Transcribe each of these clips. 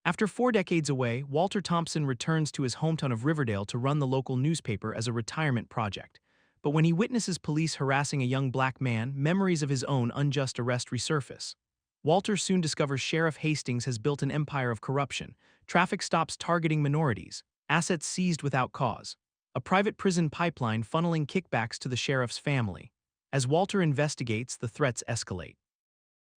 After 4 decades away, Walter Thompson returns to his hometown of Riverdale to run the local newspaper as a retirement project. But when he witnesses police harassing a young black man, memories of his own unjust arrest resurface. Walter soon discovers Sheriff Hastings has built an empire of corruption, traffic stops targeting minorities, assets seized without cause, a private prison pipeline funneling kickbacks to the sheriff's family. As Walter investigates, the threats escalate.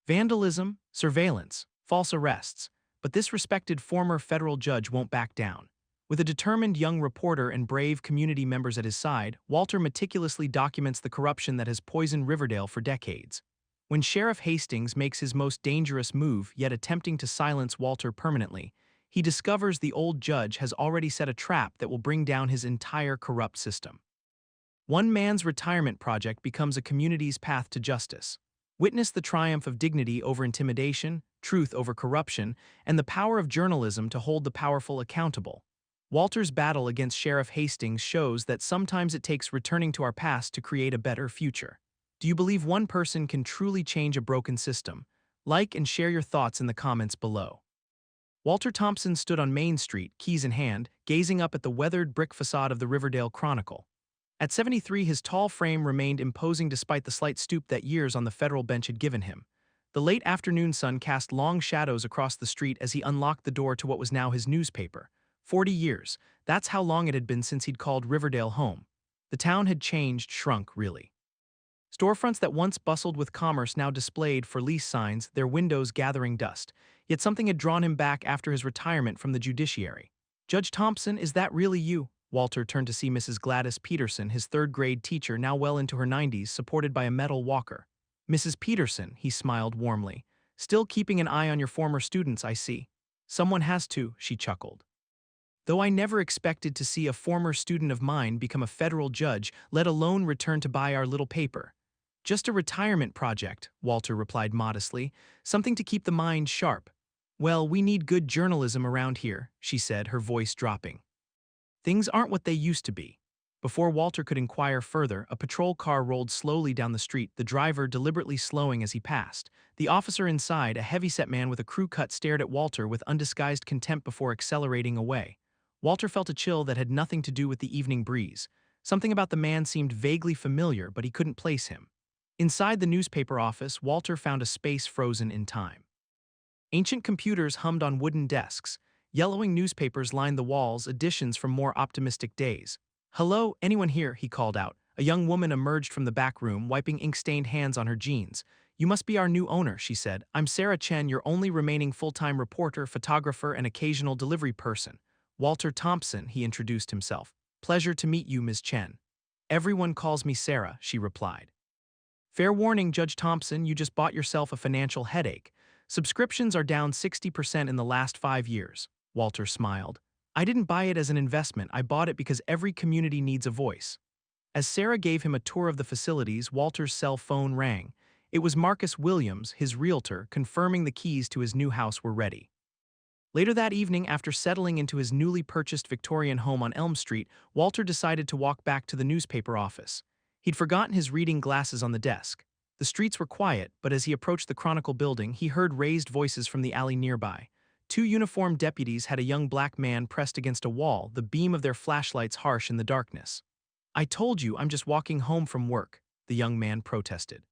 Vandalism, surveillance, false arrests. But this respected former federal judge won't back down. With a determined young reporter and brave community members at his side, Walter meticulously documents the corruption that has poisoned Riverdale for decades. When Sheriff Hastings makes his most dangerous move, yet attempting to silence Walter permanently, he discovers the old judge has already set a trap that will bring down his entire corrupt system. One man's retirement project becomes a community's path to justice. Witness the triumph of dignity over intimidation, truth over corruption, and the power of journalism to hold the powerful accountable. Walter's battle against Sheriff Hastings shows that sometimes it takes returning to our past to create a better future. Do you believe one person can truly change a broken system? Like and share your thoughts in the comments below. Walter Thompson stood on Main Street, keys in hand, gazing up at the weathered brick facade of the Riverdale Chronicle. At 73, his tall frame remained imposing despite the slight stoop that years on the federal bench had given him. The late afternoon sun cast long shadows across the street as he unlocked the door to what was now his newspaper. 40 years, that's how long it had been since he'd called Riverdale home. The town had changed, shrunk, really. Storefronts that once bustled with commerce now displayed for lease signs, their windows gathering dust. Yet something had drawn him back after his retirement from the judiciary. "Judge Thompson, is that really you?" Walter turned to see Mrs. Gladys Peterson, his third-grade teacher now well into her 90s, supported by a metal walker. "Mrs. Peterson," he smiled warmly. "Still keeping an eye on your former students, I see." "Someone has to," she chuckled. "Though I never expected to see a former student of mine become a federal judge, let alone return to buy our little paper." "Just a retirement project," Walter replied modestly. "Something to keep the mind sharp." "Well, we need good journalism around here," she said, her voice dropping. "Things aren't what they used to be." Before Walter could inquire further, a patrol car rolled slowly down the street, the driver deliberately slowing as he passed. The officer inside, a heavy-set man with a crew cut, stared at Walter with undisguised contempt before accelerating away. Walter felt a chill that had nothing to do with the evening breeze. Something about the man seemed vaguely familiar, but he couldn't place him. Inside the newspaper office, Walter found a space frozen in time. Ancient computers hummed on wooden desks. Yellowing newspapers lined the walls, editions from more optimistic days. "Hello, anyone here?" he called out. A young woman emerged from the back room, wiping ink-stained hands on her jeans. "You must be our new owner," she said. "I'm Sarah Chen, your only remaining full-time reporter, photographer, and occasional delivery person." "Walter Thompson," he introduced himself. "Pleasure to meet you, Ms. Chen." "Everyone calls me Sarah," she replied. "Fair warning, Judge Thompson, you just bought yourself a financial headache. Subscriptions are down 60% in the last 5 years." Walter smiled. "I didn't buy it as an investment, I bought it because every community needs a voice." As Sarah gave him a tour of the facilities, Walter's cell phone rang. It was Marcus Williams, his realtor, confirming the keys to his new house were ready. Later that evening, after settling into his newly purchased Victorian home on Elm Street, Walter decided to walk back to the newspaper office. He'd forgotten his reading glasses on the desk. The streets were quiet, but as he approached the Chronicle building, he heard raised voices from the alley nearby. 2 uniformed deputies had a young black man pressed against a wall, the beam of their flashlights harsh in the darkness. "I told you I'm just walking home from work," the young man protested.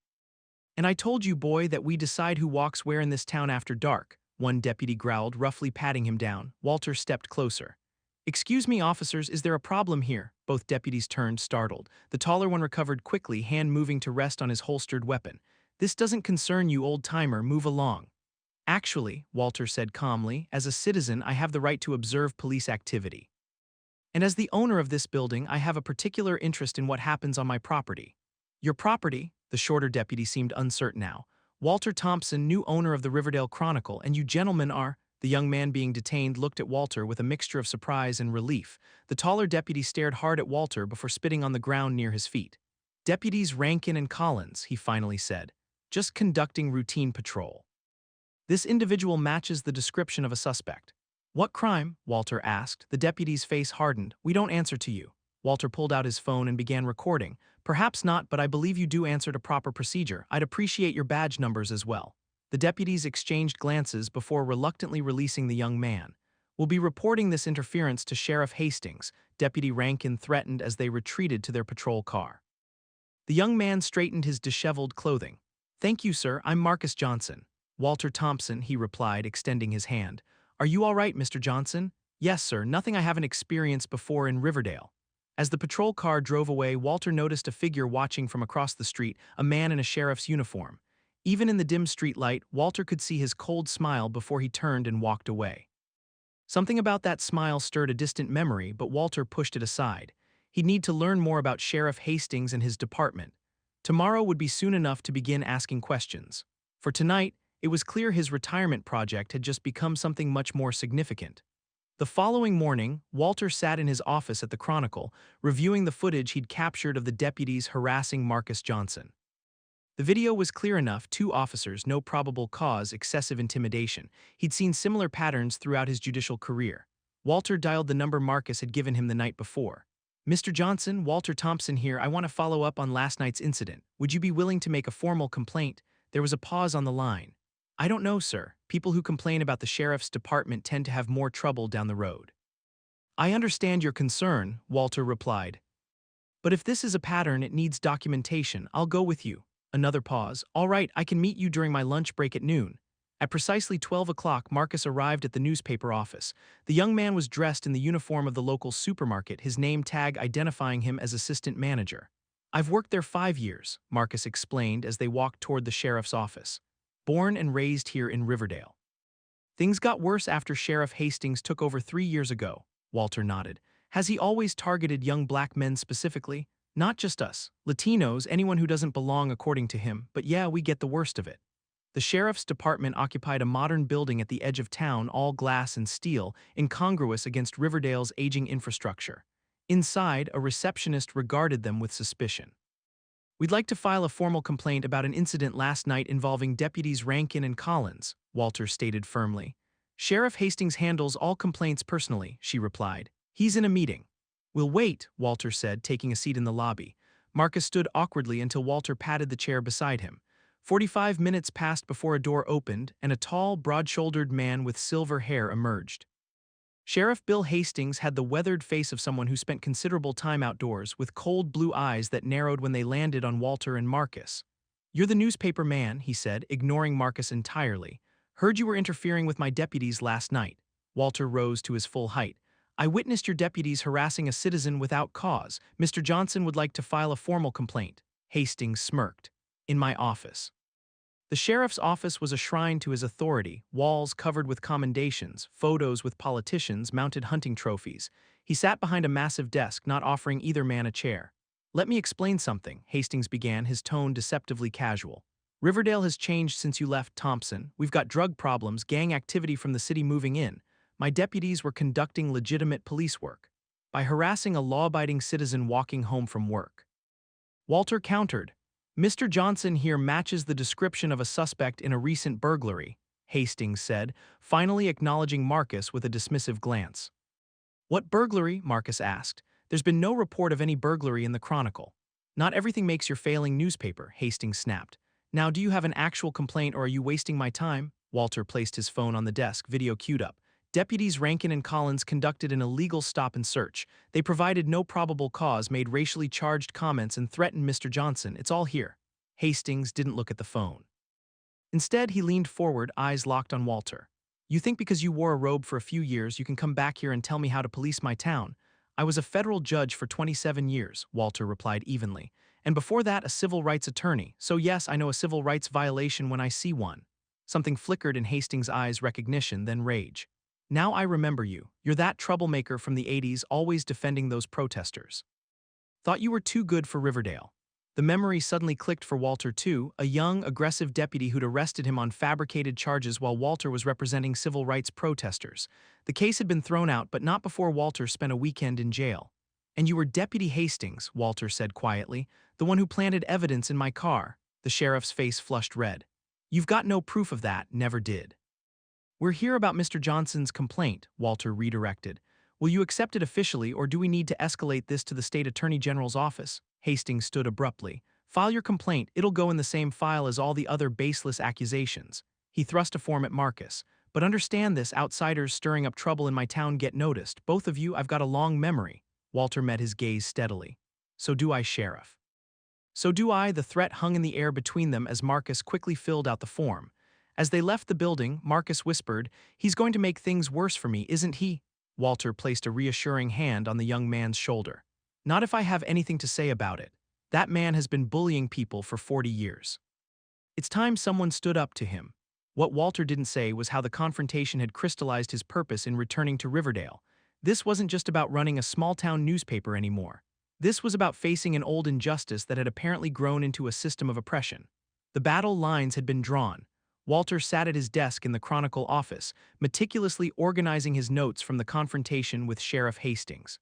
"And I told you, boy, that we decide who walks where in this town after dark," one deputy growled, roughly patting him down. Walter stepped closer. "Excuse me, officers, is there a problem here?" Both deputies turned, startled. The taller one recovered quickly, hand moving to rest on his holstered weapon. "This doesn't concern you, old-timer, move along." "Actually," Walter said calmly, "as a citizen I have the right to observe police activity. And as the owner of this building, I have a particular interest in what happens on my property." "Your property?" The shorter deputy seemed uncertain now. "Walter Thompson, new owner of the Riverdale Chronicle, and you gentlemen are—" The young man being detained looked at Walter with a mixture of surprise and relief. The taller deputy stared hard at Walter before spitting on the ground near his feet. "Deputies Rankin and Collins," he finally said. "Just conducting routine patrol. This individual matches the description of a suspect." "What crime?" Walter asked. The deputy's face hardened. "We don't answer to you." Walter pulled out his phone and began recording. "Perhaps not, but I believe you do answer to proper procedure. I'd appreciate your badge numbers as well." The deputies exchanged glances before reluctantly releasing the young man. "We'll be reporting this interference to Sheriff Hastings," Deputy Rankin threatened as they retreated to their patrol car. The young man straightened his disheveled clothing. "Thank you, sir, I'm Marcus Johnson." "Walter Thompson," he replied, extending his hand. "Are you all right, Mr. Johnson?" "Yes, sir, nothing I haven't experienced before in Riverdale." As the patrol car drove away, Walter noticed a figure watching from across the street, a man in a sheriff's uniform. Even in the dim streetlight, Walter could see his cold smile before he turned and walked away. Something about that smile stirred a distant memory, but Walter pushed it aside. He'd need to learn more about Sheriff Hastings and his department. Tomorrow would be soon enough to begin asking questions. For tonight, it was clear his retirement project had just become something much more significant. The following morning, Walter sat in his office at the Chronicle, reviewing the footage he'd captured of the deputies harassing Marcus Johnson. The video was clear enough: two officers, no probable cause, excessive intimidation. He'd seen similar patterns throughout his judicial career. Walter dialed the number Marcus had given him the night before. "Mr. Johnson, Walter Thompson here. I want to follow up on last night's incident. Would you be willing to make a formal complaint?" There was a pause on the line. "I don't know, sir. People who complain about the sheriff's department tend to have more trouble down the road." "I understand your concern," Walter replied. "But if this is a pattern, it needs documentation. I'll go with you." Another pause. "All right, I can meet you during my lunch break at noon." At precisely 12 o'clock, Marcus arrived at the newspaper office. The young man was dressed in the uniform of the local supermarket, his name tag identifying him as assistant manager. "I've worked there 5 years," Marcus explained as they walked toward the sheriff's office. "Born and raised here in Riverdale." "Things got worse after Sheriff Hastings took over 3 years ago," Walter nodded. "Has he always targeted young black men specifically?" "Not just us. Latinos, anyone who doesn't belong according to him, but yeah, we get the worst of it." The sheriff's department occupied a modern building at the edge of town, all glass and steel, incongruous against Riverdale's aging infrastructure. Inside, a receptionist regarded them with suspicion. "We'd like to file a formal complaint about an incident last night involving deputies Rankin and Collins," Walter stated firmly. "Sheriff Hastings handles all complaints personally," she replied. "He's in a meeting." "We'll wait," Walter said, taking a seat in the lobby. Marcus stood awkwardly until Walter patted the chair beside him. 45 minutes passed before a door opened, and a tall, broad-shouldered man with silver hair emerged. Sheriff Bill Hastings had the weathered face of someone who spent considerable time outdoors, with cold blue eyes that narrowed when they landed on Walter and Marcus. "You're the newspaper man," he said, ignoring Marcus entirely. "Heard you were interfering with my deputies last night." Walter rose to his full height. "I witnessed your deputies harassing a citizen without cause. Mr. Johnson would like to file a formal complaint." Hastings smirked. "In my office." The sheriff's office was a shrine to his authority, walls covered with commendations, photos with politicians, mounted hunting trophies. He sat behind a massive desk, not offering either man a chair. "Let me explain something," Hastings began, his tone deceptively casual. "Riverdale has changed since you left, Thompson. We've got drug problems, gang activity from the city moving in. My deputies were conducting legitimate police work by harassing a law-abiding citizen walking home from work." Walter countered. "Mr. Johnson here matches the description of a suspect in a recent burglary," Hastings said, finally acknowledging Marcus with a dismissive glance. "What burglary?" Marcus asked. "There's been no report of any burglary in the Chronicle." "Not everything makes your failing newspaper," Hastings snapped. "Now, do you have an actual complaint or are you wasting my time?" Walter placed his phone on the desk, video queued up. "Deputies Rankin and Collins conducted an illegal stop and search. They provided no probable cause, made racially charged comments, and threatened Mr. Johnson. It's all here." Hastings didn't look at the phone. Instead, he leaned forward, eyes locked on Walter. "You think because you wore a robe for a few years, you can come back here and tell me how to police my town?" "I was a federal judge for 27 years, Walter replied evenly. "And before that, a civil rights attorney. So yes, I know a civil rights violation when I see one." Something flickered in Hastings' eyes, recognition, then rage. "Now I remember you. You're that troublemaker from the 80s, always defending those protesters. Thought you were too good for Riverdale." The memory suddenly clicked for Walter too, a young, aggressive deputy who'd arrested him on fabricated charges while Walter was representing civil rights protesters. The case had been thrown out, but not before Walter spent a weekend in jail. "And you were Deputy Hastings," Walter said quietly, "the one who planted evidence in my car." The sheriff's face flushed red. "You've got no proof of that, never did." "We're here about Mr. Johnson's complaint," Walter redirected. "Will you accept it officially, or do we need to escalate this to the state attorney general's office?" Hastings stood abruptly. "File your complaint. It'll go in the same file as all the other baseless accusations." He thrust a form at Marcus. But understand this, outsiders stirring up trouble in my town get noticed. Both of you, I've got a long memory. Walter met his gaze steadily. So do I, Sheriff. So do I. The threat hung in the air between them as Marcus quickly filled out the form. As they left the building, Marcus whispered, "He's going to make things worse for me, isn't he?" Walter placed a reassuring hand on the young man's shoulder. "Not if I have anything to say about it. That man has been bullying people for 40 years. It's time someone stood up to him." What Walter didn't say was how the confrontation had crystallized his purpose in returning to Riverdale. This wasn't just about running a small-town newspaper anymore. This was about facing an old injustice that had apparently grown into a system of oppression. The battle lines had been drawn. Walter sat at his desk in the Chronicle office, meticulously organizing his notes from the confrontation with Sheriff Hastings.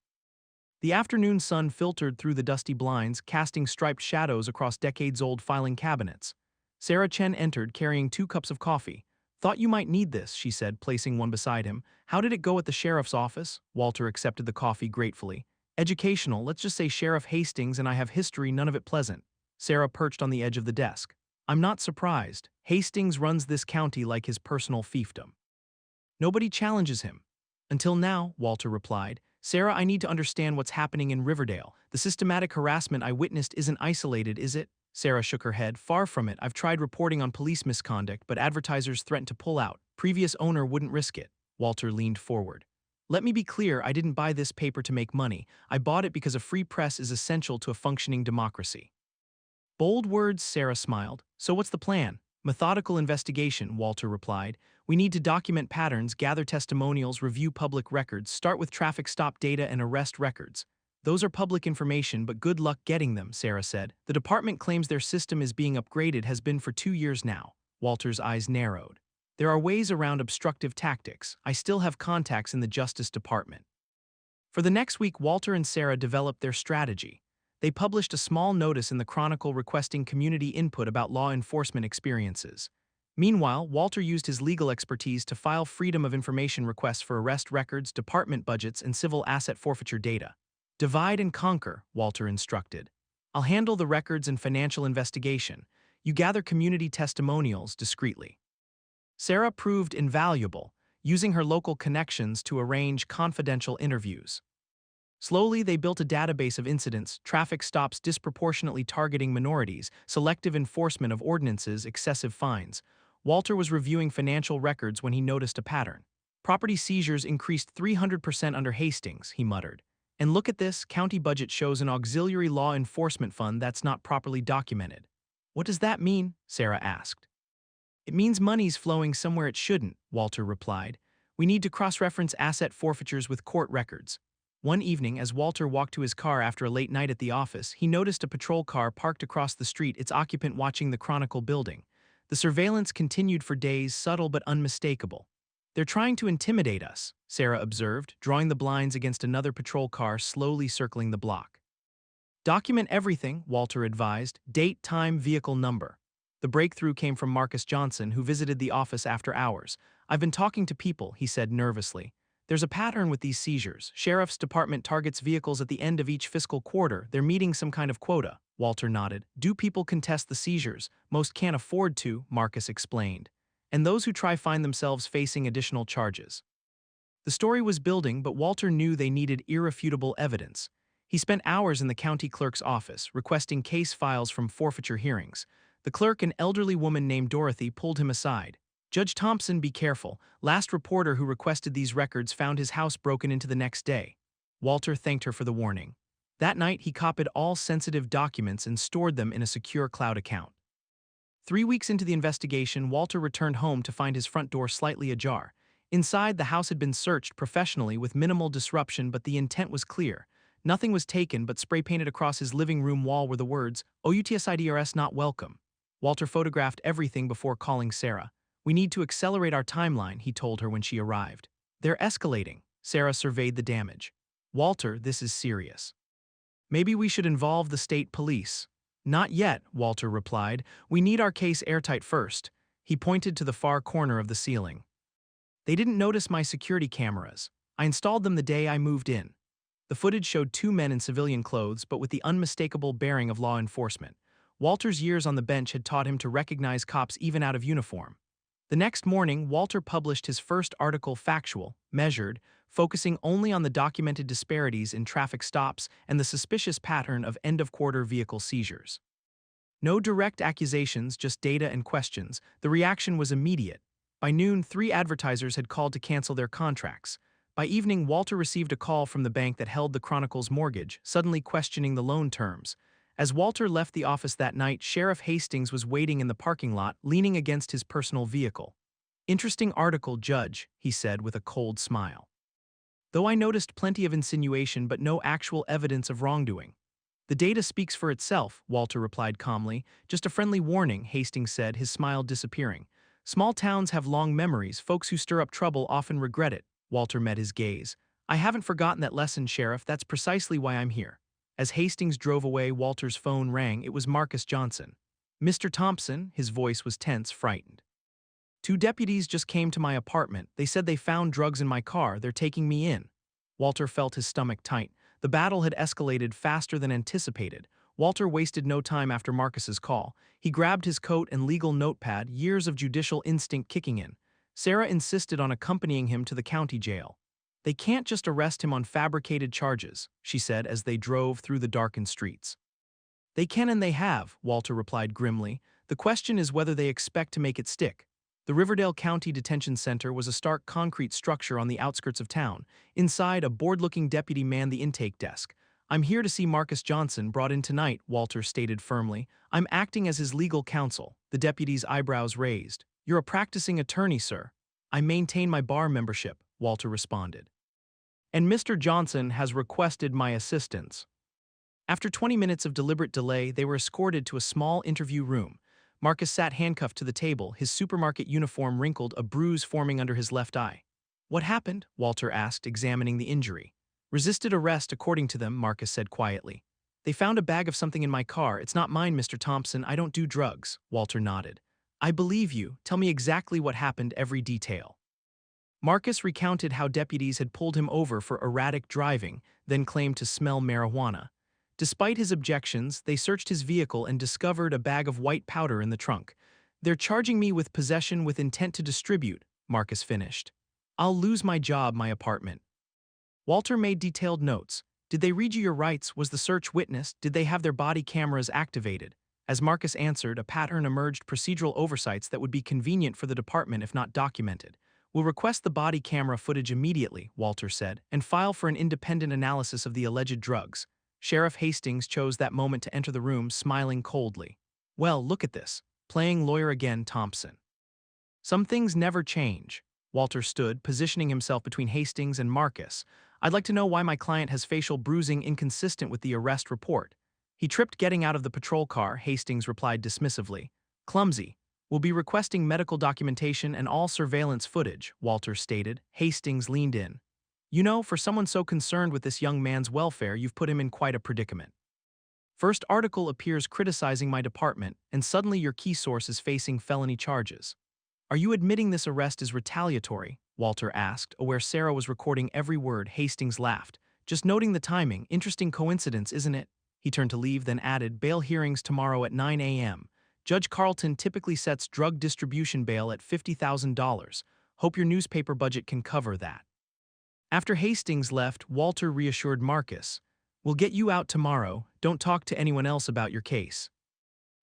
The afternoon sun filtered through the dusty blinds, casting striped shadows across decades-old filing cabinets. Sarah Chen entered, carrying 2 cups of coffee. "Thought you might need this," she said, placing one beside him. "How did it go at the sheriff's office?" Walter accepted the coffee gratefully. "Educational, let's just say Sheriff Hastings and I have history, none of it pleasant." Sarah perched on the edge of the desk. "I'm not surprised. Hastings runs this county like his personal fiefdom. Nobody challenges him." "Until now," Walter replied. "Sarah, I need to understand what's happening in Riverdale. The systematic harassment I witnessed isn't isolated, is it?" Sarah shook her head. "Far from it. I've tried reporting on police misconduct, but advertisers threatened to pull out. Previous owner wouldn't risk it." Walter leaned forward. "Let me be clear, I didn't buy this paper to make money. I bought it because a free press is essential to a functioning democracy." "Bold words," Sarah smiled. "So what's the plan?" "Methodical investigation," Walter replied. "We need to document patterns, gather testimonials, review public records, start with traffic stop data and arrest records." "Those are public information, but good luck getting them," Sarah said. "The department claims their system is being upgraded, has been for 2 years now." Walter's eyes narrowed. "There are ways around obstructive tactics. I still have contacts in the Justice Department." For the next week, Walter and Sarah developed their strategy. They published a small notice in the Chronicle requesting community input about law enforcement experiences. Meanwhile, Walter used his legal expertise to file Freedom of Information requests for arrest records, department budgets, and civil asset forfeiture data. "Divide and conquer," Walter instructed. "I'll handle the records and financial investigation. You gather community testimonials discreetly." Sarah proved invaluable, using her local connections to arrange confidential interviews. Slowly, they built a database of incidents, traffic stops disproportionately targeting minorities, selective enforcement of ordinances, excessive fines. Walter was reviewing financial records when he noticed a pattern. "Property seizures increased 300% under Hastings," he muttered. "And look at this, county budget shows an auxiliary law enforcement fund that's not properly documented." "What does that mean?" Sarah asked. "It means money's flowing somewhere it shouldn't," Walter replied. "We need to cross-reference asset forfeitures with court records." One evening, as Walter walked to his car after a late night at the office, he noticed a patrol car parked across the street, its occupant watching the Chronicle building. The surveillance continued for days, subtle but unmistakable. "They're trying to intimidate us," Sarah observed, drawing the blinds against another patrol car slowly circling the block. "Document everything," Walter advised. "Date, time, vehicle number." The breakthrough came from Marcus Johnson, who visited the office after hours. "I've been talking to people," he said nervously. "There's a pattern with these seizures. Sheriff's Department targets vehicles at the end of each fiscal quarter. They're meeting some kind of quota." Walter nodded. "Do people contest the seizures? Most can't afford to," Marcus explained. "And those who try find themselves facing additional charges." The story was building, but Walter knew they needed irrefutable evidence. He spent hours in the county clerk's office, requesting case files from forfeiture hearings. The clerk, an elderly woman named Dorothy, pulled him aside. "Judge Thompson, be careful. Last reporter who requested these records found his house broken into the next day." Walter thanked her for the warning. That night, he copied all sensitive documents and stored them in a secure cloud account. 3 weeks into the investigation, Walter returned home to find his front door slightly ajar. Inside, the house had been searched professionally with minimal disruption, but the intent was clear. Nothing was taken, but spray-painted across his living room wall were the words, "OUTSIDRS not welcome." Walter photographed everything before calling Sarah. "We need to accelerate our timeline," he told her when she arrived. "They're escalating." Sarah surveyed the damage. "Walter, this is serious. Maybe we should involve the state police." "Not yet," Walter replied. "We need our case airtight first." He pointed to the far corner of the ceiling. "They didn't notice my security cameras. I installed them the day I moved in." The footage showed 2 men in civilian clothes, but with the unmistakable bearing of law enforcement. Walter's years on the bench had taught him to recognize cops even out of uniform. The next morning, Walter published his first article, Factual, Measured, focusing only on the documented disparities in traffic stops and the suspicious pattern of end-of-quarter vehicle seizures. No direct accusations, just data and questions. The reaction was immediate. By noon, 3 advertisers had called to cancel their contracts. By evening, Walter received a call from the bank that held the Chronicle's mortgage, suddenly questioning the loan terms. As Walter left the office that night, Sheriff Hastings was waiting in the parking lot, leaning against his personal vehicle. "Interesting article, Judge," he said with a cold smile. "Though I noticed plenty of insinuation but no actual evidence of wrongdoing." "The data speaks for itself," Walter replied calmly. "Just a friendly warning," Hastings said, his smile disappearing. "Small towns have long memories. Folks who stir up trouble often regret it." Walter met his gaze. "I haven't forgotten that lesson, Sheriff. That's precisely why I'm here." As Hastings drove away, Walter's phone rang. It was Marcus Johnson. "Mr. Thompson," his voice was tense, frightened. "2 deputies just came to my apartment. They said they found drugs in my car. They're taking me in." Walter felt his stomach tight. The battle had escalated faster than anticipated. Walter wasted no time after Marcus's call. He grabbed his coat and legal notepad, years of judicial instinct kicking in. Sarah insisted on accompanying him to the county jail. "They can't just arrest him on fabricated charges," she said as they drove through the darkened streets. "They can and they have," Walter replied grimly. "The question is whether they expect to make it stick." The Riverdale County Detention Center was a stark concrete structure on the outskirts of town. Inside, a bored-looking deputy manned the intake desk. "I'm here to see Marcus Johnson, brought in tonight," Walter stated firmly. "I'm acting as his legal counsel." The deputy's eyebrows raised. "You're a practicing attorney, sir." "I maintain my bar membership," Walter responded. "And Mr. Johnson has requested my assistance." After 20 minutes of deliberate delay, they were escorted to a small interview room. Marcus sat handcuffed to the table, his supermarket uniform wrinkled, a bruise forming under his left eye. "What happened?" Walter asked, examining the injury. "Resisted arrest, according to them," Marcus said quietly. "They found a bag of something in my car. It's not mine, Mr. Thompson. I don't do drugs." Walter nodded. "I believe you. Tell me exactly what happened, every detail." Marcus recounted how deputies had pulled him over for erratic driving, then claimed to smell marijuana. Despite his objections, they searched his vehicle and discovered a bag of white powder in the trunk. "They're charging me with possession with intent to distribute," Marcus finished. "I'll lose my job, my apartment." Walter made detailed notes. "Did they read you your rights? Was the search witnessed? Did they have their body cameras activated?" As Marcus answered, a pattern emerged: procedural oversights that would be convenient for the department if not documented. "We'll request the body camera footage immediately," Walter said, "and file for an independent analysis of the alleged drugs." Sheriff Hastings chose that moment to enter the room, smiling coldly. "Well, look at this. Playing lawyer again, Thompson." "Some things never change." Walter stood, positioning himself between Hastings and Marcus. "I'd like to know why my client has facial bruising inconsistent with the arrest report." "He tripped getting out of the patrol car," Hastings replied dismissively. "Clumsy. We'll be requesting medical documentation and all surveillance footage," Walter stated. Hastings leaned in. "You know, for someone so concerned with this young man's welfare, you've put him in quite a predicament. First article appears criticizing my department, and suddenly your key source is facing felony charges." "Are you admitting this arrest is retaliatory?" Walter asked, aware Sarah was recording every word. Hastings laughed. "Just noting the timing. Interesting coincidence, isn't it?" He turned to leave, then added, "Bail hearings tomorrow at 9 a.m. Judge Carlton typically sets drug distribution bail at $50,000. Hope your newspaper budget can cover that." After Hastings left, Walter reassured Marcus. "We'll get you out tomorrow. Don't talk to anyone else about your case."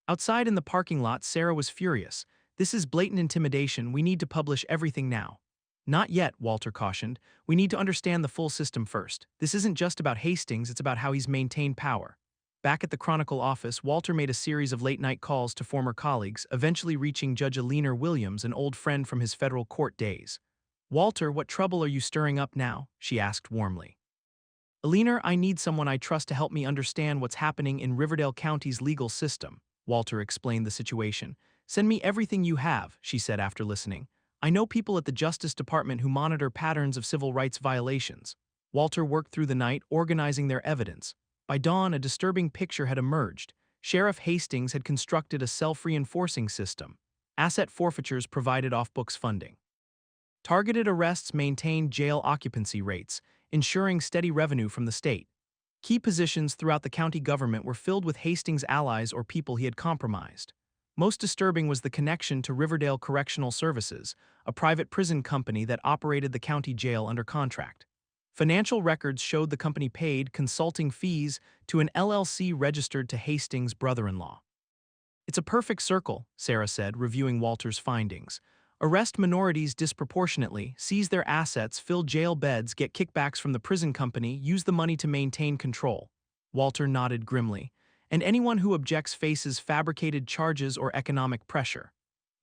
Outside in the parking lot, Sarah was furious. "This is blatant intimidation. We need to publish everything now." "Not yet," Walter cautioned. "We need to understand the full system first. This isn't just about Hastings, it's about how he's maintained power." Back at the Chronicle office, Walter made a series of late-night calls to former colleagues, eventually reaching Judge Alina Williams, an old friend from his federal court days. "Walter, what trouble are you stirring up now?" she asked warmly. "Alina, I need someone I trust to help me understand what's happening in Riverdale County's legal system." Walter explained the situation. "Send me everything you have," she said after listening. "I know people at the Justice Department who monitor patterns of civil rights violations." Walter worked through the night, organizing their evidence. By dawn, a disturbing picture had emerged. Sheriff Hastings had constructed a self-reinforcing system. Asset forfeitures provided off-books funding. Targeted arrests maintained jail occupancy rates, ensuring steady revenue from the state. Key positions throughout the county government were filled with Hastings' allies or people he had compromised. Most disturbing was the connection to Riverdale Correctional Services, a private prison company that operated the county jail under contract. Financial records showed the company paid consulting fees to an LLC registered to Hastings' brother-in-law. It's a perfect circle, Sarah said, reviewing Walter's findings. Arrest minorities disproportionately, seize their assets, fill jail beds, get kickbacks from the prison company, use the money to maintain control. Walter nodded grimly. And anyone who objects faces fabricated charges or economic pressure.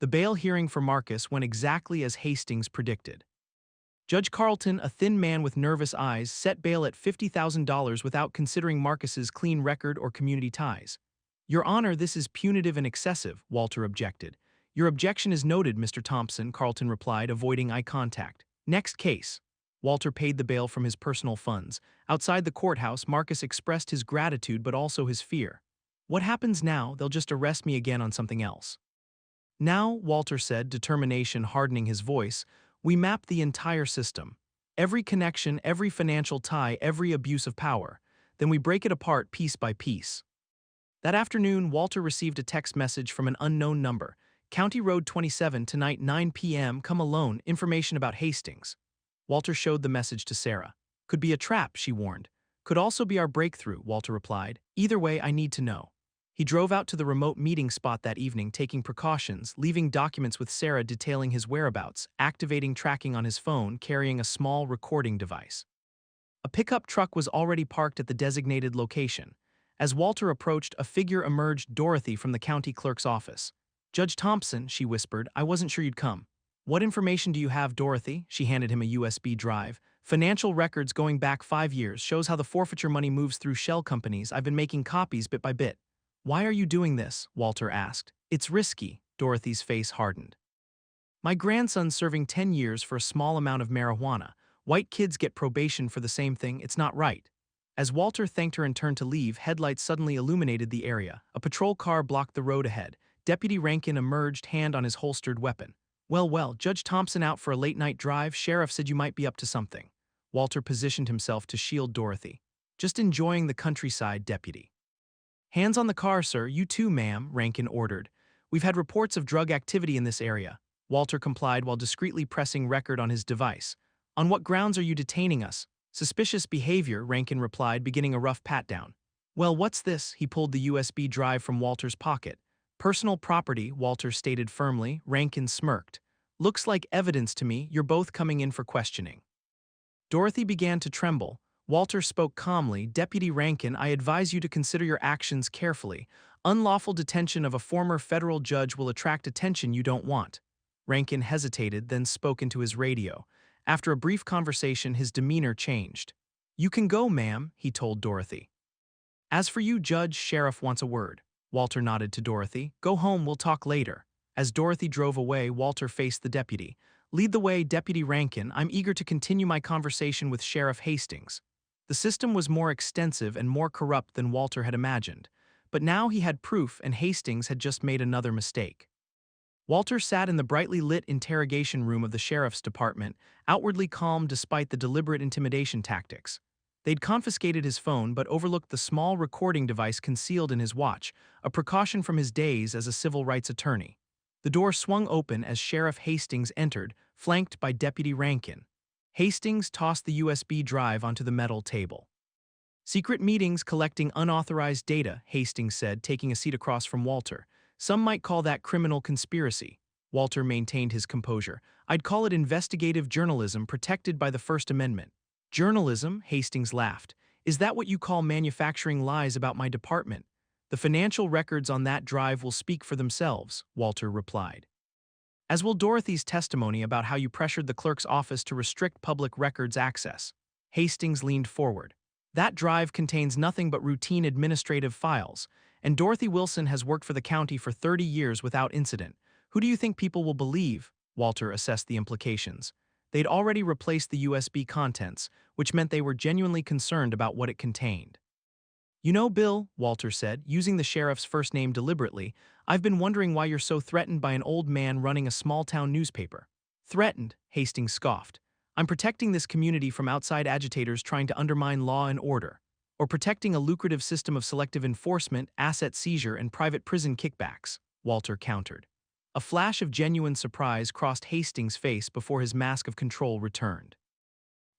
The bail hearing for Marcus went exactly as Hastings predicted. Judge Carlton, a thin man with nervous eyes, set bail at $50,000 without considering Marcus's clean record or community ties. Your Honor, this is punitive and excessive, Walter objected. Your objection is noted, Mr. Thompson, Carlton replied, avoiding eye contact. Next case. Walter paid the bail from his personal funds. Outside the courthouse, Marcus expressed his gratitude but also his fear. What happens now? They'll just arrest me again on something else. Now, Walter said, determination hardening his voice, we map the entire system. Every connection, every financial tie, every abuse of power. Then we break it apart piece by piece. That afternoon, Walter received a text message from an unknown number. County Road 27, tonight 9 p.m., come alone, information about Hastings. Walter showed the message to Sarah. Could be a trap, she warned. Could also be our breakthrough, Walter replied. Either way, I need to know. He drove out to the remote meeting spot that evening, taking precautions, leaving documents with Sarah detailing his whereabouts, activating tracking on his phone, carrying a small recording device. A pickup truck was already parked at the designated location. As Walter approached, a figure emerged, Dorothy from the county clerk's office. Judge Thompson, she whispered, I wasn't sure you'd come. What information do you have, Dorothy? She handed him a USB drive. Financial records going back 5 years, shows how the forfeiture money moves through shell companies. I've been making copies bit by bit. Why are you doing this? Walter asked. It's risky. Dorothy's face hardened. My grandson's serving 10 years for a small amount of marijuana. White kids get probation for the same thing. It's not right. As Walter thanked her and turned to leave, headlights suddenly illuminated the area. A patrol car blocked the road ahead. Deputy Rankin emerged, hand on his holstered weapon. Well, Judge Thompson out for a late-night drive. Sheriff said you might be up to something. Walter positioned himself to shield Dorothy. Just enjoying the countryside, deputy. Hands on the car, sir. You too, ma'am, Rankin ordered. We've had reports of drug activity in this area. Walter complied while discreetly pressing record on his device. On what grounds are you detaining us? Suspicious behavior, Rankin replied, beginning a rough pat-down. Well, what's this? He pulled the USB drive from Walter's pocket. Personal property, Walter stated firmly. Rankin smirked. Looks like evidence to me. You're both coming in for questioning. Dorothy began to tremble. Walter spoke calmly. Deputy Rankin, I advise you to consider your actions carefully. Unlawful detention of a former federal judge will attract attention you don't want. Rankin hesitated, then spoke into his radio. After a brief conversation, his demeanor changed. You can go, ma'am, he told Dorothy. As for you, Judge, Sheriff wants a word. Walter nodded to Dorothy. Go home, we'll talk later. As Dorothy drove away, Walter faced the deputy. Lead the way, Deputy Rankin. I'm eager to continue my conversation with Sheriff Hastings. The system was more extensive and more corrupt than Walter had imagined. But now he had proof, and Hastings had just made another mistake. Walter sat in the brightly lit interrogation room of the sheriff's department, outwardly calm despite the deliberate intimidation tactics. They'd confiscated his phone but overlooked the small recording device concealed in his watch, a precaution from his days as a civil rights attorney. The door swung open as Sheriff Hastings entered, flanked by Deputy Rankin. Hastings tossed the USB drive onto the metal table. Secret meetings collecting unauthorized data, Hastings said, taking a seat across from Walter. Some might call that criminal conspiracy. Walter maintained his composure. I'd call it investigative journalism protected by the First Amendment. Journalism? Hastings laughed. Is that what you call manufacturing lies about my department? The financial records on that drive will speak for themselves, Walter replied. As will Dorothy's testimony about how you pressured the clerk's office to restrict public records access. Hastings leaned forward. That drive contains nothing but routine administrative files, and Dorothy Wilson has worked for the county for 30 years without incident. Who do you think people will believe? Walter assessed the implications. They'd already replaced the USB contents, which meant they were genuinely concerned about what it contained. You know, Bill, Walter said, using the sheriff's first name deliberately, I've been wondering why you're so threatened by an old man running a small-town newspaper. Threatened? Hastings scoffed. I'm protecting this community from outside agitators trying to undermine law and order, or protecting a lucrative system of selective enforcement, asset seizure, and private prison kickbacks. Walter countered. A flash of genuine surprise crossed Hastings' face before his mask of control returned.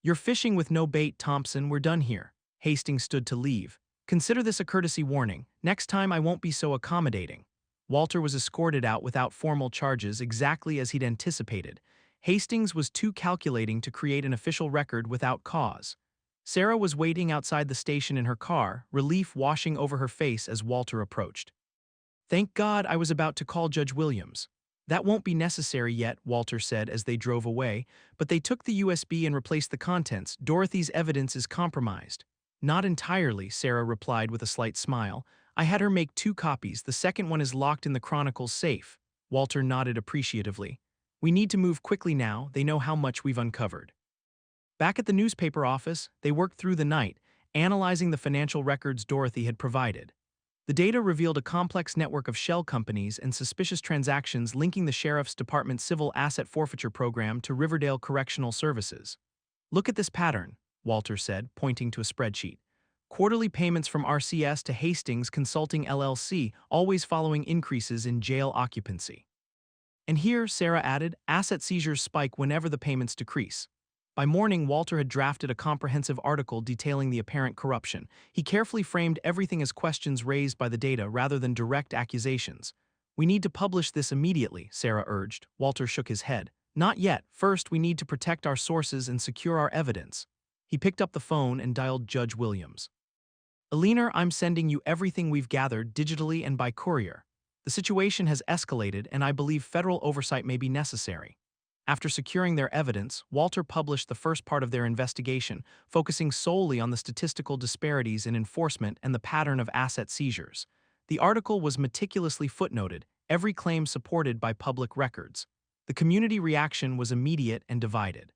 "You're fishing with no bait, Thompson. We're done here." Hastings stood to leave. "Consider this a courtesy warning. Next time I won't be so accommodating." Walter was escorted out without formal charges, exactly as he'd anticipated. Hastings was too calculating to create an official record without cause. Sarah was waiting outside the station in her car, relief washing over her face as Walter approached. "Thank God I was about to call Judge Williams." "That won't be necessary yet," Walter said as they drove away, "but they took the USB and replaced the contents. Dorothy's evidence is compromised." "Not entirely," Sarah replied with a slight smile. "I had her make 2 copies. The second one is locked in the Chronicle's safe." Walter nodded appreciatively. "We need to move quickly now. They know how much we've uncovered." Back at the newspaper office, they worked through the night, analyzing the financial records Dorothy had provided. The data revealed a complex network of shell companies and suspicious transactions linking the Sheriff's Department's civil asset forfeiture program to Riverdale Correctional Services. "Look at this pattern," Walter said, pointing to a spreadsheet. "Quarterly payments from RCS to Hastings Consulting LLC, always following increases in jail occupancy." "And here," Sarah added, "asset seizures spike whenever the payments decrease." By morning, Walter had drafted a comprehensive article detailing the apparent corruption. He carefully framed everything as questions raised by the data rather than direct accusations. "We need to publish this immediately," Sarah urged. Walter shook his head. "Not yet. First, we need to protect our sources and secure our evidence." He picked up the phone and dialed Judge Williams. "Alina, I'm sending you everything we've gathered digitally and by courier. The situation has escalated, and I believe federal oversight may be necessary." After securing their evidence, Walter published the first part of their investigation, focusing solely on the statistical disparities in enforcement and the pattern of asset seizures. The article was meticulously footnoted, every claim supported by public records. The community reaction was immediate and divided.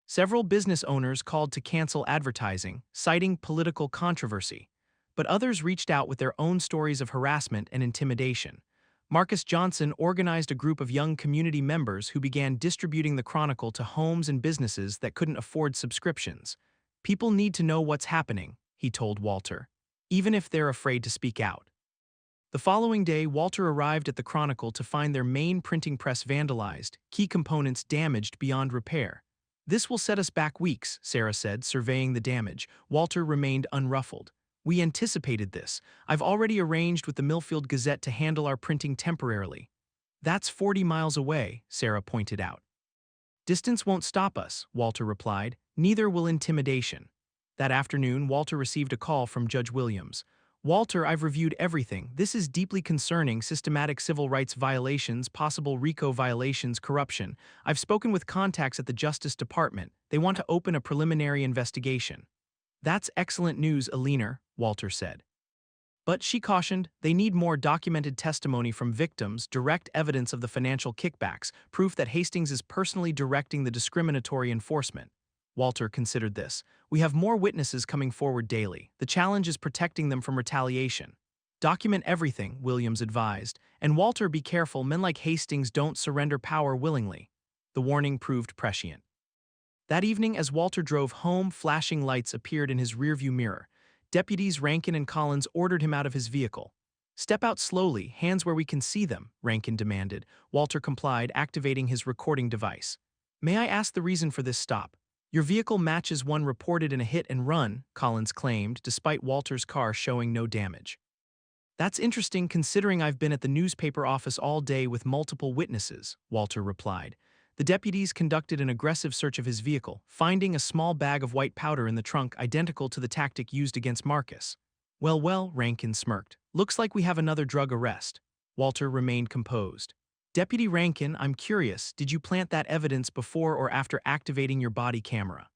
Several business owners called to cancel advertising, citing political controversy. But others reached out with their own stories of harassment and intimidation. Marcus Johnson organized a group of young community members who began distributing the Chronicle to homes and businesses that couldn't afford subscriptions. "People need to know what's happening," he told Walter, "even if they're afraid to speak out." The following day, Walter arrived at the Chronicle to find their main printing press vandalized, key components damaged beyond repair. "This will set us back weeks," Sarah said, surveying the damage. Walter remained unruffled. "We anticipated this. I've already arranged with the Millfield Gazette to handle our printing temporarily." "That's 40 miles away," Sarah pointed out. "Distance won't stop us," Walter replied. "Neither will intimidation." That afternoon, Walter received a call from Judge Williams. "Walter, I've reviewed everything. This is deeply concerning: systematic civil rights violations, possible RICO violations, corruption. I've spoken with contacts at the Justice Department. They want to open a preliminary investigation." "That's excellent news, Alina," Walter said. But she cautioned, they need more documented testimony from victims, direct evidence of the financial kickbacks, proof that Hastings is personally directing the discriminatory enforcement. Walter considered this. "We have more witnesses coming forward daily. The challenge is protecting them from retaliation." "Document everything," Williams advised. "And Walter, be careful. Men like Hastings don't surrender power willingly." The warning proved prescient. That evening, as Walter drove home, flashing lights appeared in his rearview mirror. Deputies Rankin and Collins ordered him out of his vehicle. "Step out slowly, hands where we can see them," Rankin demanded. Walter complied, activating his recording device. "May I ask the reason for this stop?" "Your vehicle matches one reported in a hit and run," Collins claimed, despite Walter's car showing no damage. "That's interesting considering I've been at the newspaper office all day with multiple witnesses," Walter replied. The deputies conducted an aggressive search of his vehicle, finding a small bag of white powder in the trunk identical to the tactic used against Marcus. Well, Rankin smirked. "Looks like we have another drug arrest." Walter remained composed. "Deputy Rankin, I'm curious, did you plant that evidence before or after activating your body camera?"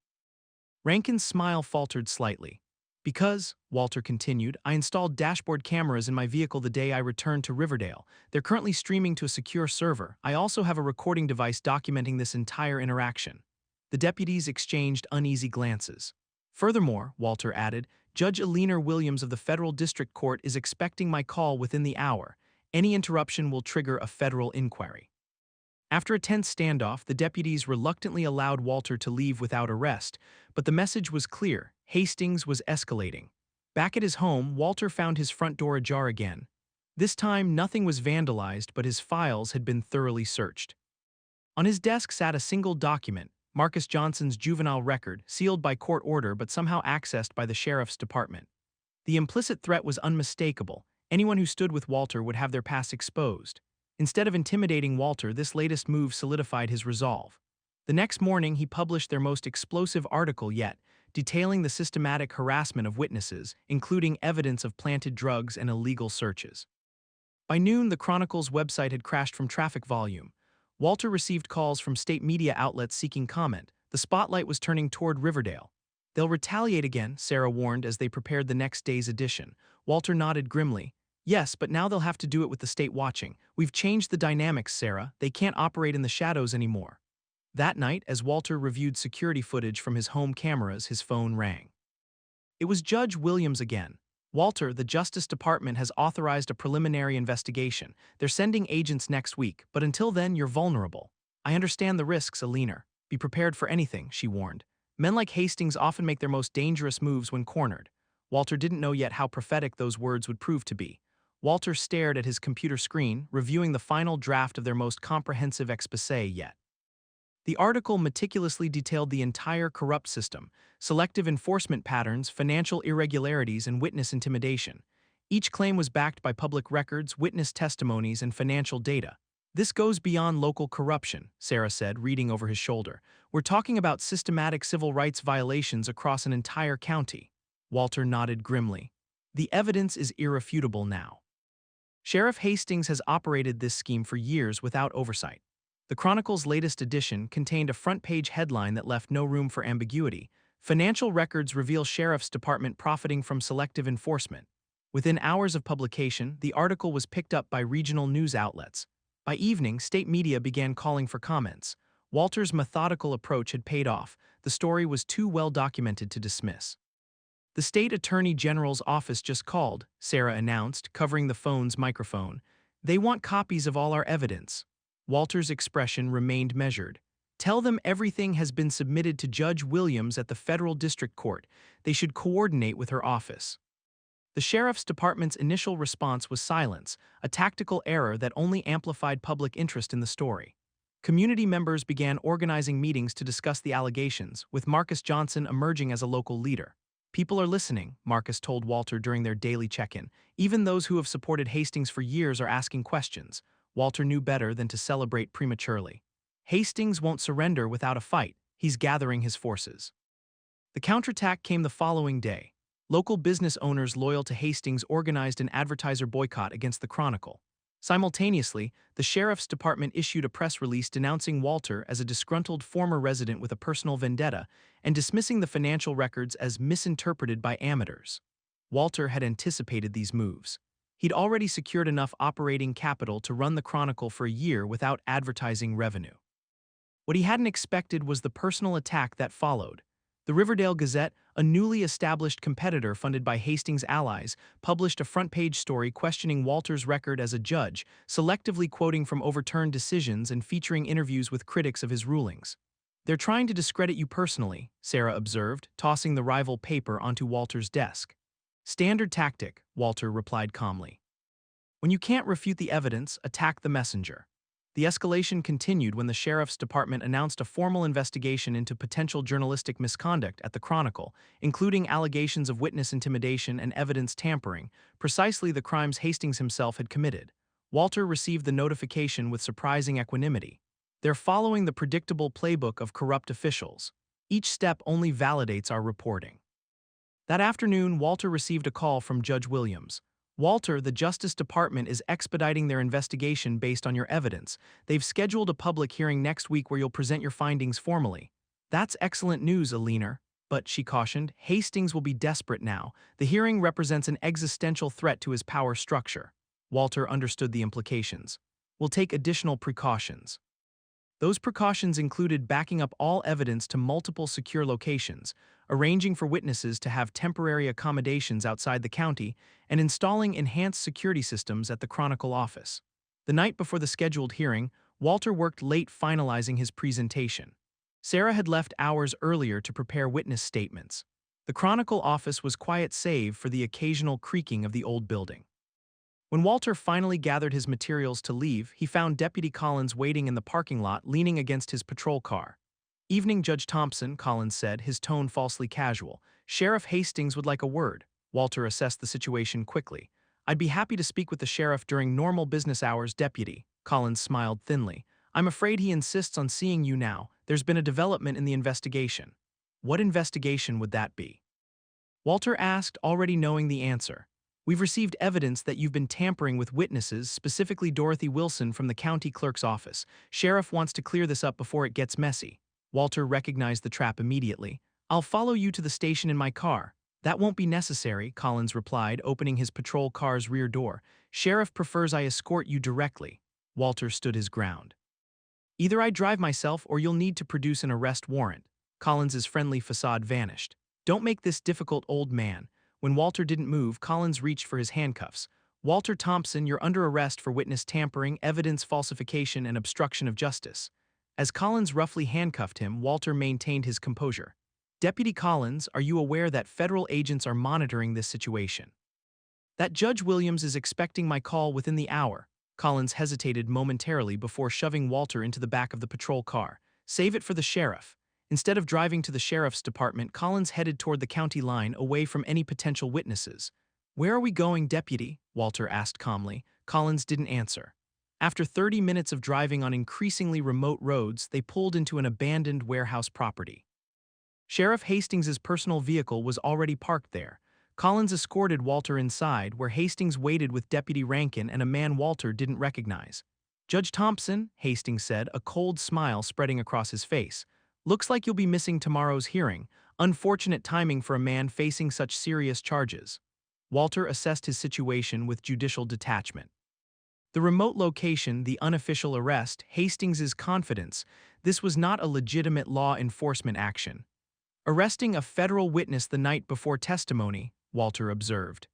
Rankin's smile faltered slightly. "Because," Walter continued, "I installed dashboard cameras in my vehicle the day I returned to Riverdale. They're currently streaming to a secure server. I also have a recording device documenting this entire interaction." The deputies exchanged uneasy glances. "Furthermore," Walter added, "Judge Alina Williams of the Federal District Court is expecting my call within the hour. Any interruption will trigger a federal inquiry." After a tense standoff, the deputies reluctantly allowed Walter to leave without arrest, but the message was clear: Hastings was escalating. Back at his home, Walter found his front door ajar again. This time, nothing was vandalized, but his files had been thoroughly searched. On his desk sat a single document, Marcus Johnson's juvenile record, sealed by court order but somehow accessed by the sheriff's department. The implicit threat was unmistakable. Anyone who stood with Walter would have their past exposed. Instead of intimidating Walter, this latest move solidified his resolve. The next morning, he published their most explosive article yet, detailing the systematic harassment of witnesses, including evidence of planted drugs and illegal searches. By noon, the Chronicle's website had crashed from traffic volume. Walter received calls from state media outlets seeking comment. The spotlight was turning toward Riverdale. They'll retaliate again, Sarah warned as they prepared the next day's edition. Walter nodded grimly. Yes, but now they'll have to do it with the state watching. We've changed the dynamics, Sarah. They can't operate in the shadows anymore. That night, as Walter reviewed security footage from his home cameras, his phone rang. It was Judge Williams again. Walter, the Justice Department has authorized a preliminary investigation. They're sending agents next week, but until then, you're vulnerable. I understand the risks, Alina. Be prepared for anything, she warned. Men like Hastings often make their most dangerous moves when cornered. Walter didn't know yet how prophetic those words would prove to be. Walter stared at his computer screen, reviewing the final draft of their most comprehensive exposé yet. The article meticulously detailed the entire corrupt system, selective enforcement patterns, financial irregularities, and witness intimidation. Each claim was backed by public records, witness testimonies, and financial data. This goes beyond local corruption, Sarah said, reading over his shoulder. We're talking about systematic civil rights violations across an entire county. Walter nodded grimly. The evidence is irrefutable now. Sheriff Hastings has operated this scheme for years without oversight. The Chronicle's latest edition contained a front-page headline that left no room for ambiguity. Financial records reveal Sheriff's Department profiting from selective enforcement. Within hours of publication, the article was picked up by regional news outlets. By evening, state media began calling for comments. Walter's methodical approach had paid off. The story was too well documented to dismiss. The state attorney general's office just called, Sarah announced, covering the phone's microphone. They want copies of all our evidence. Walter's expression remained measured. Tell them everything has been submitted to Judge Williams at the federal district court. They should coordinate with her office. The sheriff's department's initial response was silence, a tactical error that only amplified public interest in the story. Community members began organizing meetings to discuss the allegations, with Marcus Johnson emerging as a local leader. People are listening, Marcus told Walter during their daily check-in. Even those who have supported Hastings for years are asking questions. Walter knew better than to celebrate prematurely. Hastings won't surrender without a fight. He's gathering his forces. The counterattack came the following day. Local business owners loyal to Hastings organized an advertiser boycott against the Chronicle. Simultaneously, the sheriff's department issued a press release denouncing Walter as a disgruntled former resident with a personal vendetta and dismissing the financial records as misinterpreted by amateurs. Walter had anticipated these moves. He'd already secured enough operating capital to run the Chronicle for a year without advertising revenue. What he hadn't expected was the personal attack that followed. The Riverdale Gazette, a newly established competitor funded by Hastings' allies, published a front-page story questioning Walter's record as a judge, selectively quoting from overturned decisions and featuring interviews with critics of his rulings. They're trying to discredit you personally, Sarah observed, tossing the rival paper onto Walter's desk. Standard tactic, Walter replied calmly. When you can't refute the evidence, attack the messenger. The escalation continued when the sheriff's department announced a formal investigation into potential journalistic misconduct at the Chronicle, including allegations of witness intimidation and evidence tampering, precisely the crimes Hastings himself had committed. Walter received the notification with surprising equanimity. They're following the predictable playbook of corrupt officials. Each step only validates our reporting. That afternoon, Walter received a call from Judge Williams. Walter, the Justice Department is expediting their investigation based on your evidence. They've scheduled a public hearing next week where you'll present your findings formally. That's excellent news, Alina. But, she cautioned, Hastings will be desperate now. The hearing represents an existential threat to his power structure. Walter understood the implications. We'll take additional precautions. Those precautions included backing up all evidence to multiple secure locations, arranging for witnesses to have temporary accommodations outside the county, and installing enhanced security systems at the Chronicle office. The night before the scheduled hearing, Walter worked late finalizing his presentation. Sarah had left hours earlier to prepare witness statements. The Chronicle office was quiet save for the occasional creaking of the old building. When Walter finally gathered his materials to leave, he found Deputy Collins waiting in the parking lot, leaning against his patrol car. "Evening, Judge Thompson," Collins said, his tone falsely casual. "Sheriff Hastings would like a word." Walter assessed the situation quickly. "I'd be happy to speak with the sheriff during normal business hours, Deputy." Collins smiled thinly. "I'm afraid he insists on seeing you now. There's been a development in the investigation." "What investigation would that be?" Walter asked, already knowing the answer. "We've received evidence that you've been tampering with witnesses, specifically Dorothy Wilson from the county clerk's office. Sheriff wants to clear this up before it gets messy." Walter recognized the trap immediately. "I'll follow you to the station in my car." "That won't be necessary," Collins replied, opening his patrol car's rear door. "Sheriff prefers I escort you directly." Walter stood his ground. "Either I drive myself or you'll need to produce an arrest warrant." Collins's friendly facade vanished. "Don't make this difficult, old man." When Walter didn't move, Collins reached for his handcuffs. "Walter Thompson, you're under arrest for witness tampering, evidence falsification, and obstruction of justice." As Collins roughly handcuffed him, Walter maintained his composure. "Deputy Collins, are you aware that federal agents are monitoring this situation?" "That Judge Williams is expecting my call within the hour." Collins hesitated momentarily before shoving Walter into the back of the patrol car. "Save it for the sheriff." Instead of driving to the sheriff's department, Collins headed toward the county line, away from any potential witnesses. "Where are we going, Deputy?" Walter asked calmly. Collins didn't answer. After 30 minutes of driving on increasingly remote roads, they pulled into an abandoned warehouse property. Sheriff Hastings's personal vehicle was already parked there. Collins escorted Walter inside, where Hastings waited with Deputy Rankin and a man Walter didn't recognize. "Judge Thompson," Hastings said, a cold smile spreading across his face. "Looks like you'll be missing tomorrow's hearing. Unfortunate timing for a man facing such serious charges." Walter assessed his situation with judicial detachment. The remote location, the unofficial arrest, Hastings's confidence, this was not a legitimate law enforcement action. "Arresting a federal witness the night before testimony," Walter observed.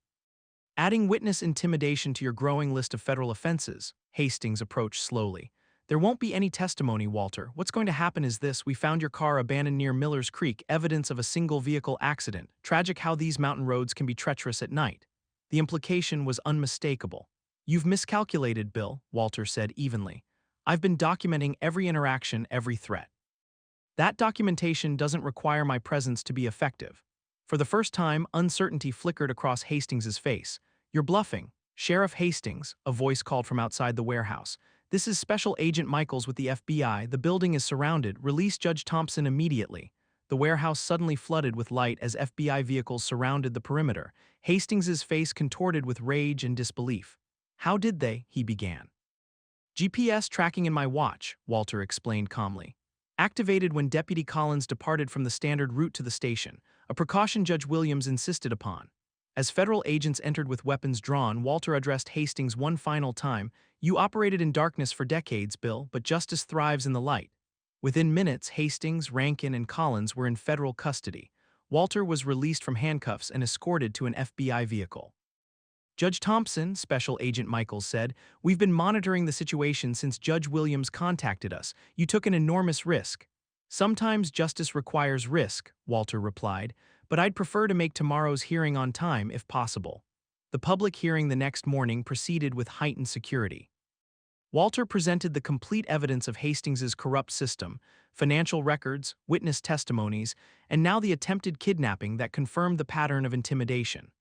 "Adding witness intimidation to your growing list of federal offenses," Hastings approached slowly. "There won't be any testimony, Walter. What's going to happen is this: we found your car abandoned near Miller's Creek, evidence of a single-vehicle accident. Tragic how these mountain roads can be treacherous at night." The implication was unmistakable. "You've miscalculated, Bill," Walter said evenly. "I've been documenting every interaction, every threat. That documentation doesn't require my presence to be effective." For the first time, uncertainty flickered across Hastings's face. "You're bluffing." "Sheriff Hastings," a voice called from outside the warehouse. "This is Special Agent Michaels with the FBI. The building is surrounded. Release Judge Thompson immediately." The warehouse suddenly flooded with light as FBI vehicles surrounded the perimeter. Hastings's face contorted with rage and disbelief. "How did they?" he began. "GPS tracking in my watch," Walter explained calmly. "Activated when Deputy Collins departed from the standard route to the station, a precaution Judge Williams insisted upon." As federal agents entered with weapons drawn, Walter addressed Hastings one final time. "You operated in darkness for decades, Bill, but justice thrives in the light." Within minutes, Hastings, Rankin, and Collins were in federal custody. Walter was released from handcuffs and escorted to an FBI vehicle. "Judge Thompson," Special Agent Michaels said, "we've been monitoring the situation since Judge Williams contacted us. You took an enormous risk." "Sometimes justice requires risk," Walter replied, "but I'd prefer to make tomorrow's hearing on time if possible." The public hearing the next morning proceeded with heightened security. Walter presented the complete evidence of Hastings's corrupt system, financial records, witness testimonies, and now the attempted kidnapping that confirmed the pattern of intimidation.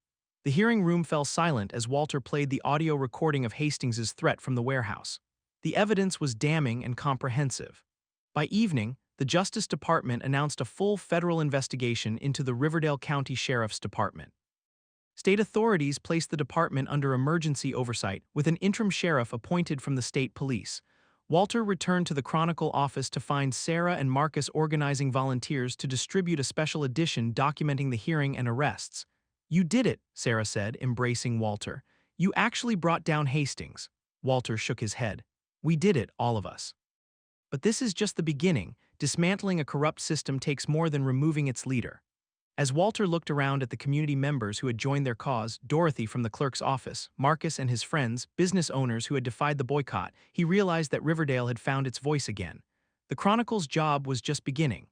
The hearing room fell silent as Walter played the audio recording of Hastings's threat from the warehouse. The evidence was damning and comprehensive. By evening, the Justice Department announced a full federal investigation into the Riverdale County Sheriff's Department. State authorities placed the department under emergency oversight, with an interim sheriff appointed from the state police. Walter returned to the Chronicle office to find Sarah and Marcus organizing volunteers to distribute a special edition documenting the hearing and arrests. "You did it," Sarah said, embracing Walter. "You actually brought down Hastings." Walter shook his head. "We did it, all of us. But this is just the beginning. Dismantling a corrupt system takes more than removing its leader." As Walter looked around at the community members who had joined their cause, Dorothy from the clerk's office, Marcus and his friends, business owners who had defied the boycott, he realized that Riverdale had found its voice again. The Chronicle's job was just beginning.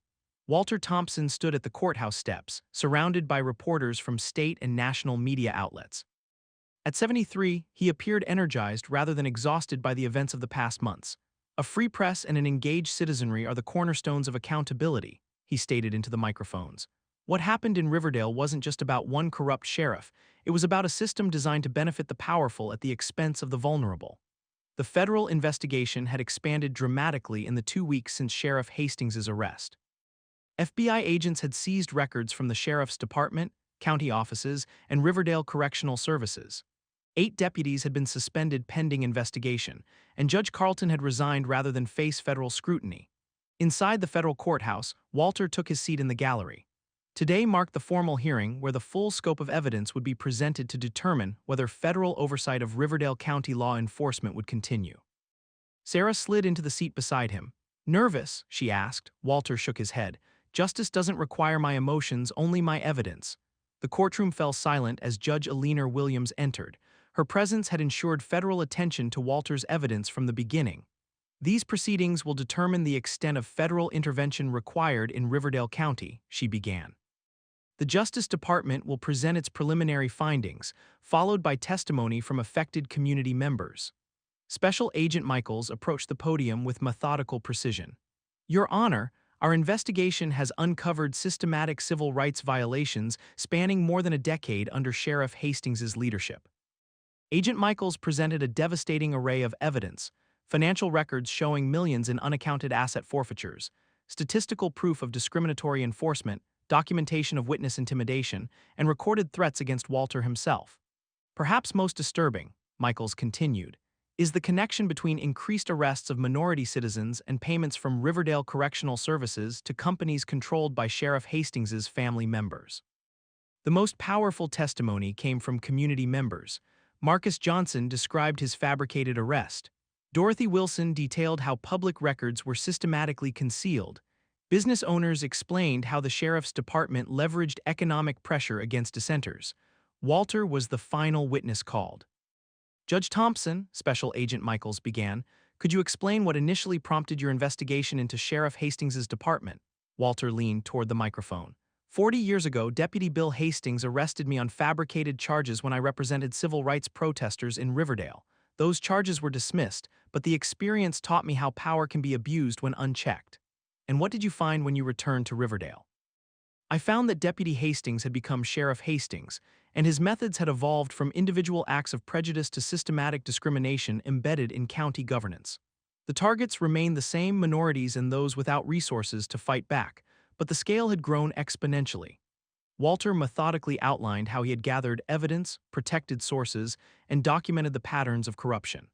Walter Thompson stood at the courthouse steps, surrounded by reporters from state and national media outlets. At 73, he appeared energized rather than exhausted by the events of the past months. A free press and an engaged citizenry are the cornerstones of accountability, he stated into the microphones. What happened in Riverdale wasn't just about one corrupt sheriff, it was about a system designed to benefit the powerful at the expense of the vulnerable. The federal investigation had expanded dramatically in the 2 weeks since Sheriff Hastings' arrest. FBI agents had seized records from the sheriff's department, county offices, and Riverdale Correctional Services. 8 deputies had been suspended pending investigation, and Judge Carlton had resigned rather than face federal scrutiny. Inside the federal courthouse, Walter took his seat in the gallery. Today marked the formal hearing where the full scope of evidence would be presented to determine whether federal oversight of Riverdale County law enforcement would continue. Sarah slid into the seat beside him. "Nervous?" she asked. Walter shook his head. "Justice doesn't require my emotions, only my evidence." The courtroom fell silent as Judge Eleanor Williams entered. Her presence had ensured federal attention to Walter's evidence from the beginning. "These proceedings will determine the extent of federal intervention required in Riverdale County," she began. "The Justice Department will present its preliminary findings, followed by testimony from affected community members." Special Agent Michaels approached the podium with methodical precision. "Your Honor, our investigation has uncovered systematic civil rights violations spanning more than a decade under Sheriff Hastings' leadership." Agent Michaels presented a devastating array of evidence: financial records showing millions in unaccounted asset forfeitures, statistical proof of discriminatory enforcement, documentation of witness intimidation, and recorded threats against Walter himself. "Perhaps most disturbing," Michaels continued, "is the connection between increased arrests of minority citizens and payments from Riverdale Correctional Services to companies controlled by Sheriff Hastings' family members." The most powerful testimony came from community members. Marcus Johnson described his fabricated arrest. Dorothy Wilson detailed how public records were systematically concealed. Business owners explained how the sheriff's department leveraged economic pressure against dissenters. Walter was the final witness called. "Judge Thompson," Special Agent Michaels began, "could you explain what initially prompted your investigation into Sheriff Hastings' department?" Walter leaned toward the microphone. 40 years ago, Deputy Bill Hastings arrested me on fabricated charges when I represented civil rights protesters in Riverdale. Those charges were dismissed, but the experience taught me how power can be abused when unchecked." "And what did you find when you returned to Riverdale?" "I found that Deputy Hastings had become Sheriff Hastings, and his methods had evolved from individual acts of prejudice to systematic discrimination embedded in county governance. The targets remained the same: minorities and those without resources to fight back, but the scale had grown exponentially." Walter methodically outlined how he had gathered evidence, protected sources, and documented the patterns of corruption.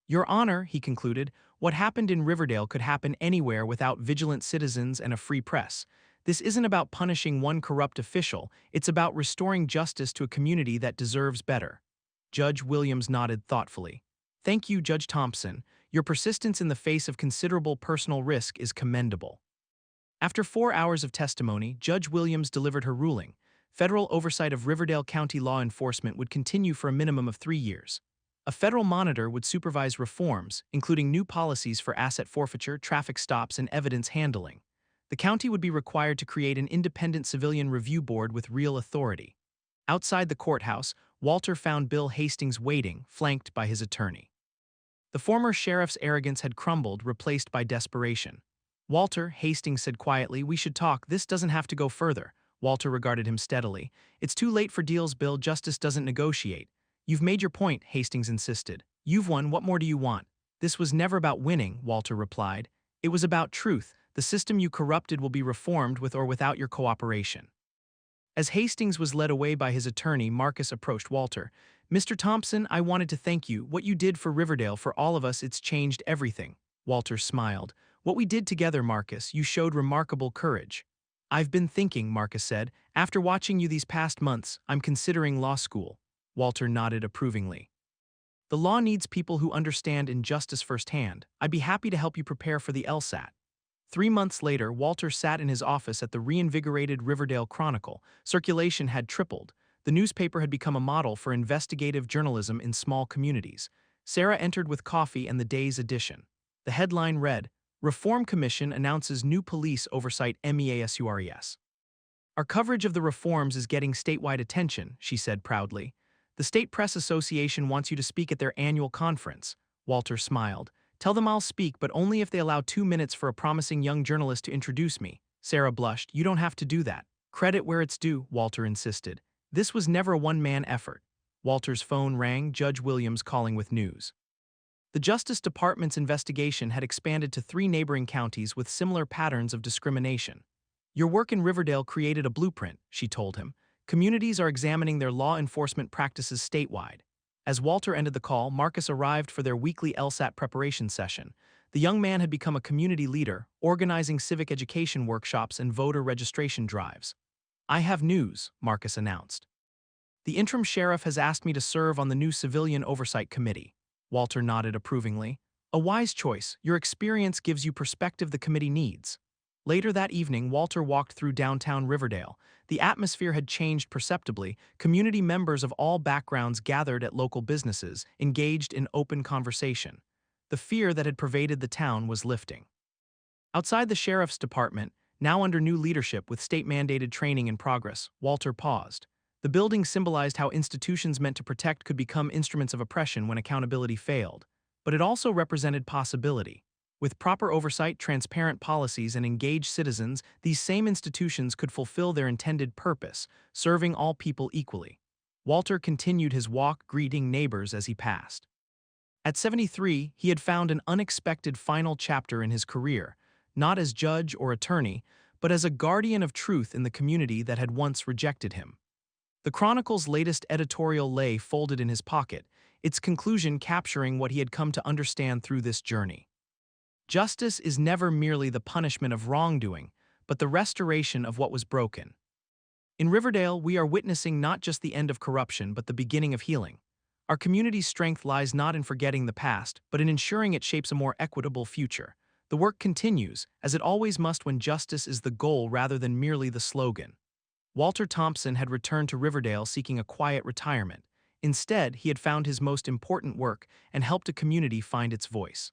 "Your Honor," he concluded, "what happened in Riverdale could happen anywhere without vigilant citizens and a free press. This isn't about punishing one corrupt official, it's about restoring justice to a community that deserves better." Judge Williams nodded thoughtfully. "Thank you, Judge Thompson. Your persistence in the face of considerable personal risk is commendable." After 4 hours of testimony, Judge Williams delivered her ruling. Federal oversight of Riverdale County law enforcement would continue for a minimum of 3 years. A federal monitor would supervise reforms, including new policies for asset forfeiture, traffic stops, and evidence handling. The county would be required to create an independent civilian review board with real authority. Outside the courthouse, Walter found Bill Hastings waiting, flanked by his attorney. The former sheriff's arrogance had crumbled, replaced by desperation. "Walter," Hastings said quietly, "we should talk. This doesn't have to go further." Walter regarded him steadily. "It's too late for deals, Bill. Justice doesn't negotiate." "You've made your point," Hastings insisted. "You've won. What more do you want?" "This was never about winning," Walter replied. "It was about truth. The system you corrupted will be reformed with or without your cooperation." As Hastings was led away by his attorney, Marcus approached Walter. "Mr. Thompson, I wanted to thank you. What you did for Riverdale, for all of us, it's changed everything." Walter smiled. "What we did together, Marcus, you showed remarkable courage." "I've been thinking," Marcus said. "After watching you these past months, I'm considering law school." Walter nodded approvingly. "The law needs people who understand injustice firsthand. I'd be happy to help you prepare for the LSAT." 3 months later, Walter sat in his office at the reinvigorated Riverdale Chronicle. Circulation had tripled. The newspaper had become a model for investigative journalism in small communities. Sarah entered with coffee and the day's edition. The headline read, "Reform Commission announces new police oversight MEASURES." "Our coverage of the reforms is getting statewide attention," she said proudly. The State Press Association wants you to speak at their annual conference. Walter smiled. Tell them I'll speak, but only if they allow 2 minutes for a promising young journalist to introduce me. Sarah blushed. You don't have to do that. Credit where it's due, Walter insisted. This was never a one-man effort. Walter's phone rang, Judge Williams calling with news. The Justice Department's investigation had expanded to 3 neighboring counties with similar patterns of discrimination. Your work in Riverdale created a blueprint, she told him. Communities are examining their law enforcement practices statewide. As Walter ended the call, Marcus arrived for their weekly LSAT preparation session. The young man had become a community leader, organizing civic education workshops and voter registration drives. I have news, Marcus announced. The interim sheriff has asked me to serve on the new Civilian Oversight Committee. Walter nodded approvingly. A wise choice. Your experience gives you perspective the committee needs. Later that evening, Walter walked through downtown Riverdale. The atmosphere had changed perceptibly. Community members of all backgrounds gathered at local businesses, engaged in open conversation. The fear that had pervaded the town was lifting. Outside the sheriff's department, now under new leadership with state-mandated training in progress, Walter paused. The building symbolized how institutions meant to protect could become instruments of oppression when accountability failed. But it also represented possibility. With proper oversight, transparent policies, and engaged citizens, these same institutions could fulfill their intended purpose, serving all people equally. Walter continued his walk, greeting neighbors as he passed. At 73, he had found an unexpected final chapter in his career, not as judge or attorney, but as a guardian of truth in the community that had once rejected him. The Chronicle's latest editorial lay folded in his pocket, its conclusion capturing what he had come to understand through this journey. Justice is never merely the punishment of wrongdoing, but the restoration of what was broken. In Riverdale, we are witnessing not just the end of corruption, but the beginning of healing. Our community's strength lies not in forgetting the past, but in ensuring it shapes a more equitable future. The work continues, as it always must when justice is the goal rather than merely the slogan. Walter Thompson had returned to Riverdale seeking a quiet retirement. Instead, he had found his most important work and helped a community find its voice.